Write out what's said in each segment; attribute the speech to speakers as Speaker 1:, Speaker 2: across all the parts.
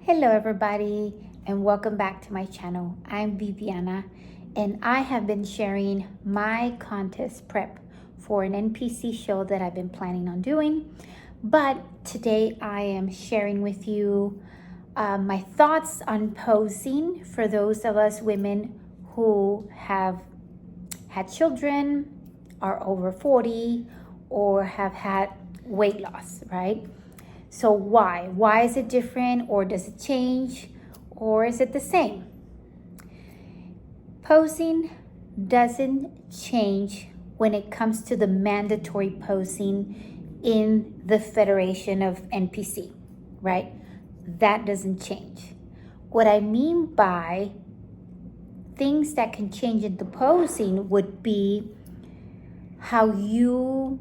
Speaker 1: Hello everybody and welcome back to my channel. I'm Viviana and I have been sharing my contest prep for an NPC show that I've been planning on doing. But today I am sharing with you my thoughts on posing for those of us women who have had children, are over 40, or have had weight loss, right? So why? Why is it different, or does it change, or is it the same? Posing doesn't change when it comes to the mandatory posing in the Federation of NPC, right? That doesn't change. What I mean by things that can change in the posing would be how you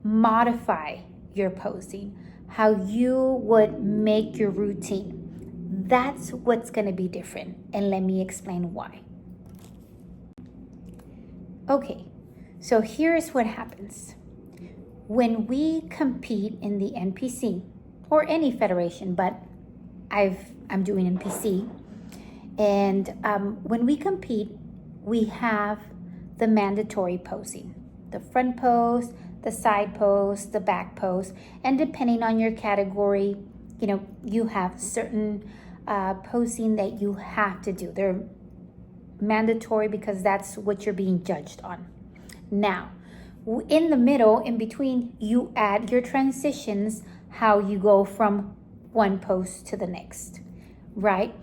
Speaker 1: modify your posing, how you would make your routine. That's what's going to be different. And let me explain why. Okay, so here's what happens. When we compete in the NPC or any federation, but I'm doing NPC. And when we compete, we have the mandatory posing, the front pose, the side pose, the back pose, and depending on your category, you have certain posing that you have to do. They're mandatory because that's what you're being judged on. Now, in the middle, in between, you add your transitions, how you go from one pose to the next, right?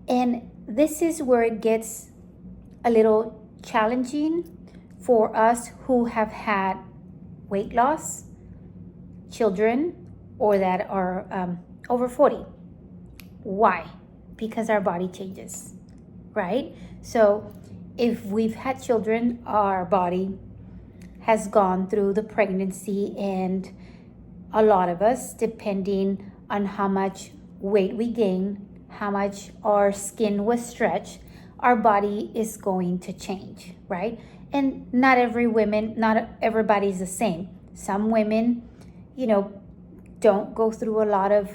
Speaker 1: And this is where it gets a little challenging for us who have had weight loss, children, or that are over 40. Why? Because our body changes, right? So if we've had children, our body has gone through the pregnancy, and a lot of us, depending on how much weight we gain, how much our skin was stretched, our body is going to change, right? And not everybody's the same. Some women, don't go through a lot of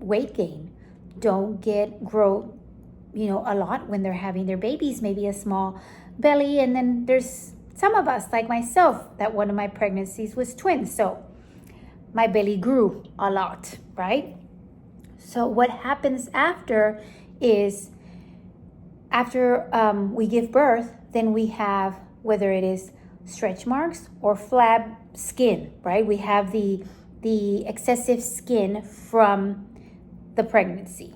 Speaker 1: weight gain, don't grow, a lot when they're having their babies, maybe a small belly. And then there's some of us, like myself, that one of my pregnancies was twins. So my belly grew a lot, right? So what happens after is, after we give birth, then we have, whether it is stretch marks or flab skin, right? We have the excessive skin from the pregnancy.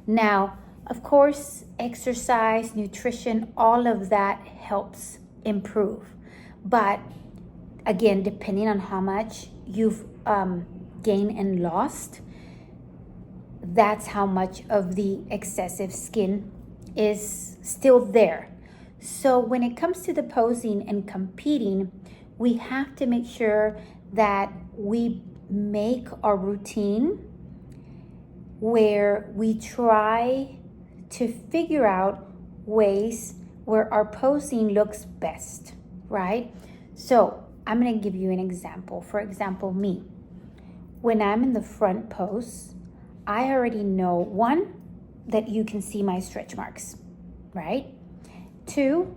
Speaker 1: Now, of course, exercise, nutrition, all of that helps improve. But again, depending on how much you've gained and lost, that's how much of the excessive skin is still there. So when it comes to the posing and competing, we have to make sure that we make our routine where we try to figure out ways where our posing looks best, right? So I'm going to give you an example. For example, me, when I'm in the front pose, I already know, one, that you can see my stretch marks, right? Two,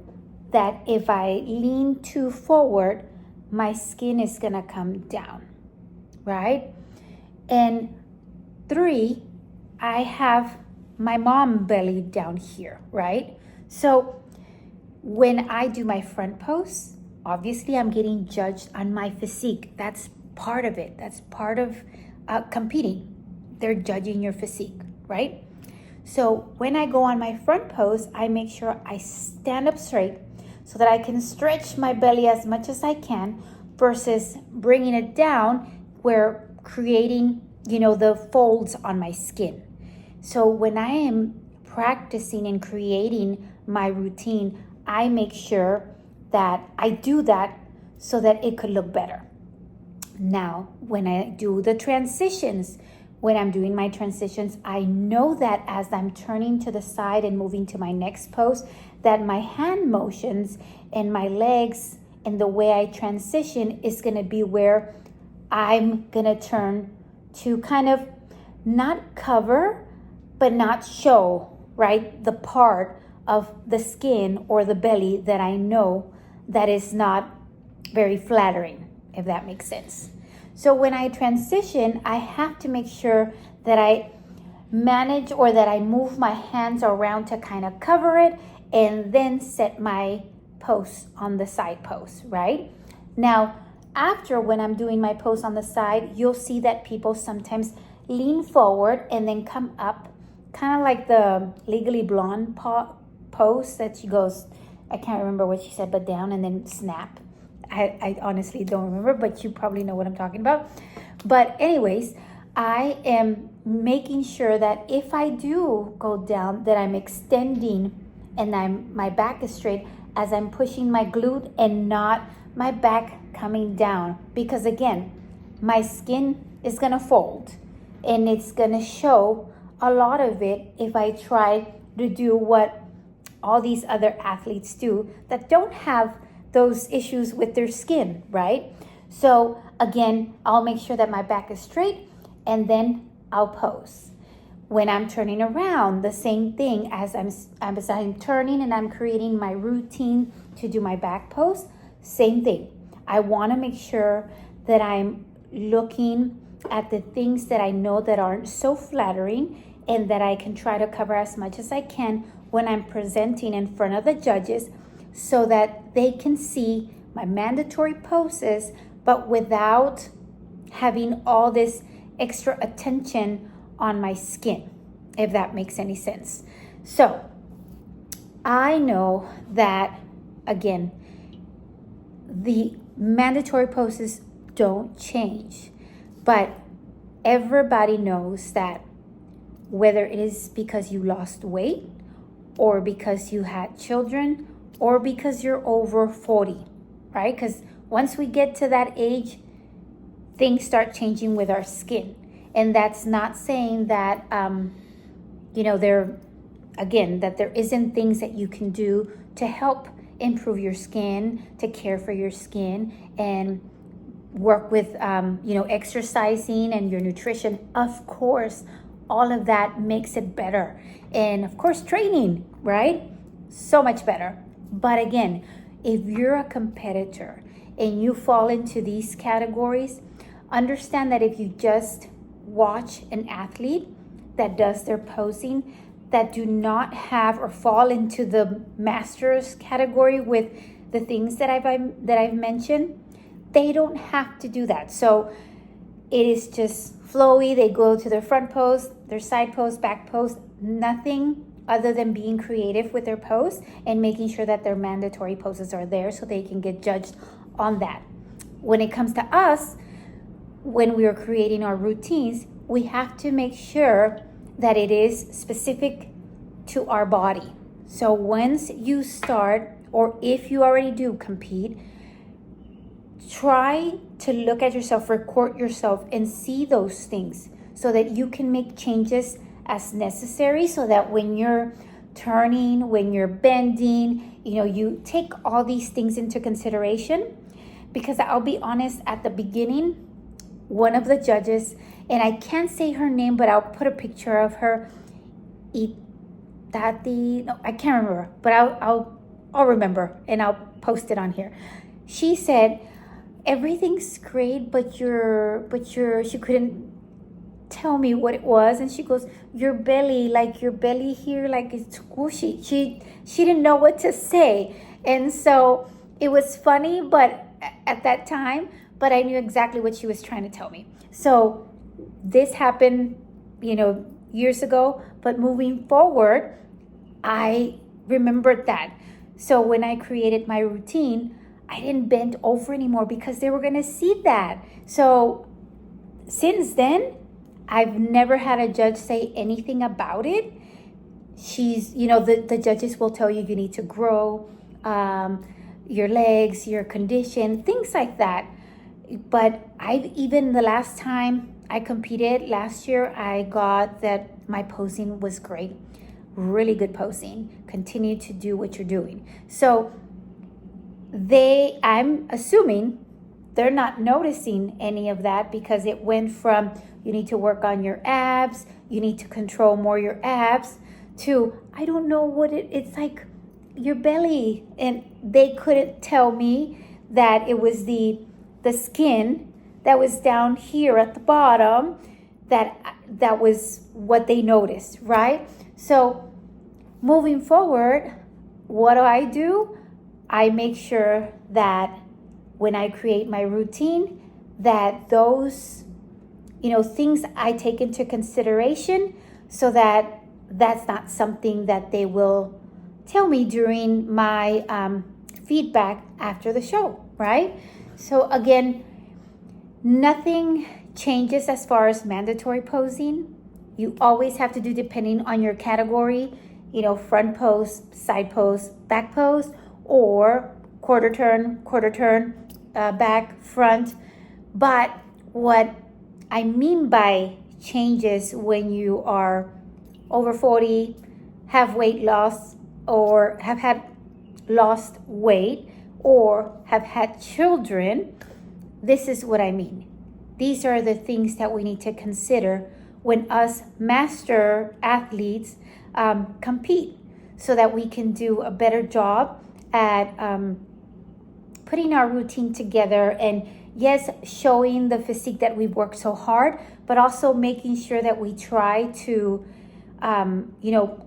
Speaker 1: that if I lean too forward, my skin is gonna come down, right? And three, I have my mom belly down here, right? So when I do my front pose, obviously I'm getting judged on my physique. That's part of it. That's part of competing. They're judging your physique, right? So when I go on my front pose, I make sure I stand up straight so that I can stretch my belly as much as I can, versus bringing it down where creating, the folds on my skin. So when I am practicing and creating my routine, I make sure that I do that so that it could look better. Now, when I do the transitions, when I'm doing my transitions, I know that as I'm turning to the side and moving to my next pose, that my hand motions and my legs and the way I transition is going to be where I'm going to turn to kind of not cover, but not show, right, the part of the skin or the belly that I know that is not very flattering, if that makes sense. So when I transition, I have to make sure that I manage or that I move my hands around to kind of cover it and then set my pose on the side pose, right? Now, after when I'm doing my pose on the side, you'll see that people sometimes lean forward and then come up, kind of like the Legally Blonde pose that she goes, I can't remember what she said, but down and then snap. I honestly don't remember, but you probably know what I'm talking about. But anyways, I am making sure that if I do go down, that I'm extending and my back is straight as I'm pushing my glute and not my back coming down. Because again, my skin is gonna fold and it's gonna show a lot of it if I try to do what all these other athletes do that don't have those issues with their skin, right? So again, I'll make sure that my back is straight and then I'll pose. When I'm turning around, the same thing as I'm turning and I'm creating my routine to do my back pose, same thing. I want to make sure that I'm looking at the things that I know that aren't so flattering and that I can try to cover as much as I can when I'm presenting in front of the judges, so that they can see my mandatory poses, but without having all this extra attention on my skin, if that makes any sense. So I know that, again, the mandatory poses don't change, but everybody knows that whether it is because you lost weight or because you had children or because you're over 40, right? Because once we get to that age, things start changing with our skin. And that's not saying that, that there isn't things that you can do to help improve your skin, to care for your skin, and work with, exercising and your nutrition. Of course, all of that makes it better. And of course, training, right? So much better. But again, if you're a competitor and you fall into these categories, understand that if you just watch an athlete that does their posing that do not have or fall into the masters category with the things that I've mentioned, they don't have to do that. So it is just flowy. They go to their front pose, their side pose, back pose, nothing other than being creative with their pose and making sure that their mandatory poses are there so they can get judged on that. When it comes to us, when we are creating our routines, we have to make sure that it is specific to our body. So once you start, or if you already do compete, try to look at yourself, record yourself, and see those things so that you can make changes as necessary, so that when you're turning, when you're bending, you take all these things into consideration. Because I'll be honest, at the beginning, one of the judges, and I can't say her name, but I'll put a picture of her, I can't remember, but I'll remember and I'll post it on here. She said, everything's great, but she couldn't tell me what it was, and she goes, your belly here, like it's squishy. She didn't know what to say, and so it was funny, but at that time, but I knew exactly what she was trying to tell me. So this happened, years ago, but moving forward, I remembered that. So when I created my routine, I didn't bend over anymore because they were gonna see that. So since then, I've never had a judge say anything about it. The judges will tell you need to grow your legs, your condition, things like that. But the last time I competed last year, I got that my posing was great, really good posing. Continue to do what you're doing. So I'm assuming they're not noticing any of that because it went from you need to work on your abs, you need to control more your abs, to, I don't know what it's like, your belly. And they couldn't tell me that it was the skin that was down here at the bottom, that was what they noticed, right? So moving forward, what do? I make sure that when I create my routine, that those, things I take into consideration, so that that's not something that they will tell me during my feedback after the show, right? So again, nothing changes as far as mandatory posing. You always have to do, depending on your category, front pose, side pose, back pose, or quarter turn, back, front. But what I mean by changes, when you are over 40, have weight loss, or have had lost weight, or have had children, this is what I mean. These are the things that we need to consider when us master athletes compete, so that we can do a better job at putting our routine together, and yes, showing the physique that we've worked so hard, but also making sure that we try to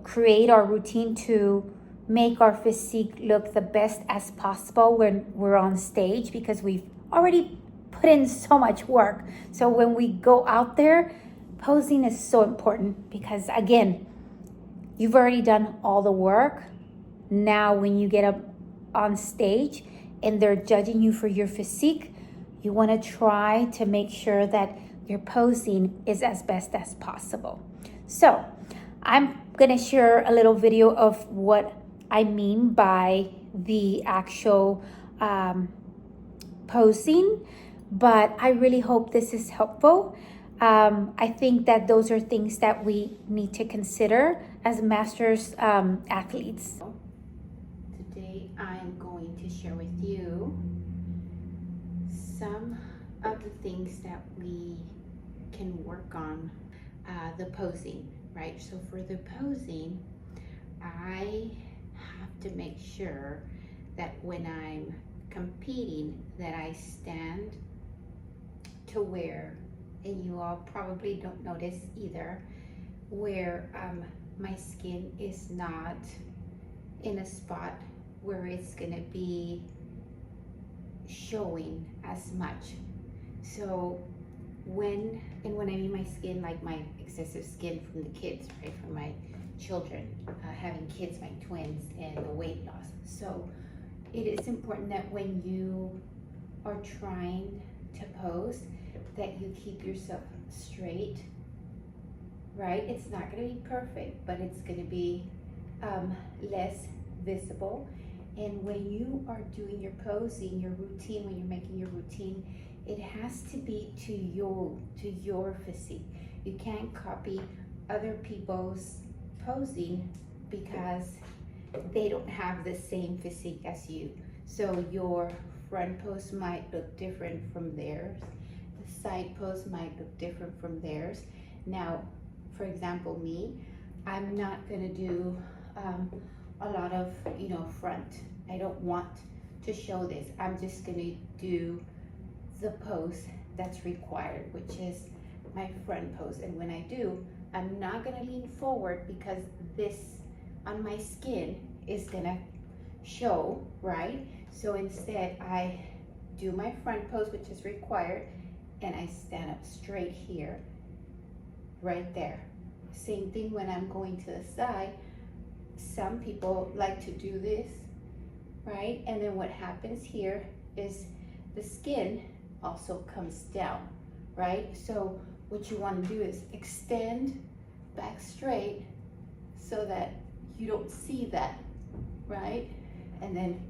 Speaker 1: create our routine to make our physique look the best as possible when we're on stage, because we've already put in so much work. So when we go out there, posing is so important, because again, you've already done all the work. Now when you get up on stage and they're judging you for your physique, you want to try to make sure that your posing is as best as possible. So I'm going to share a little video of what I mean by the actual posing, but I really hope this is helpful. I think that those are things that we need to consider as masters athletes.
Speaker 2: Today I'm going to share with you some of the things that we can work on, the posing, right? So for the posing, I have to make sure that when I'm competing, that I stand to where, and you all probably don't notice either, where my skin is not in a spot where it's gonna be showing as much. So when I mean my skin, like my excessive skin from the kids, right, from my children, having kids, my twins, and the weight loss. So it is important that when you are trying to pose, that you keep yourself straight, right? It's not going to be perfect, but it's going to be less visible. And when you are doing your posing, your routine, when you're making your routine, it has to be to your physique. You can't copy other people's posing because they don't have the same physique as you. So your front pose might look different from theirs. The side pose might look different from theirs. Now, for example, me, I'm not gonna do a lot of, front. I don't want to show this. I'm just gonna do the pose that's required, which is my front pose. And when I do, I'm not gonna lean forward because this on my skin is gonna show, right? So instead I do my front pose, which is required, and I stand up straight here, right there. Same thing when I'm going to the side. Some people like to do this, right? And then what happens here is the skin also comes down, right? So what you want to do is extend back straight so that you don't see that, right? And then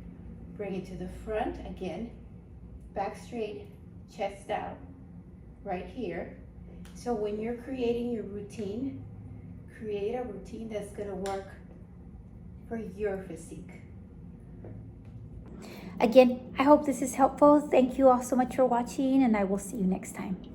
Speaker 2: bring it to the front again, back straight, chest down, right here. So when you're creating your routine, create a routine that's gonna work for your physique.
Speaker 1: Again, I hope this is helpful. Thank you all so much for watching, and I will see you next time.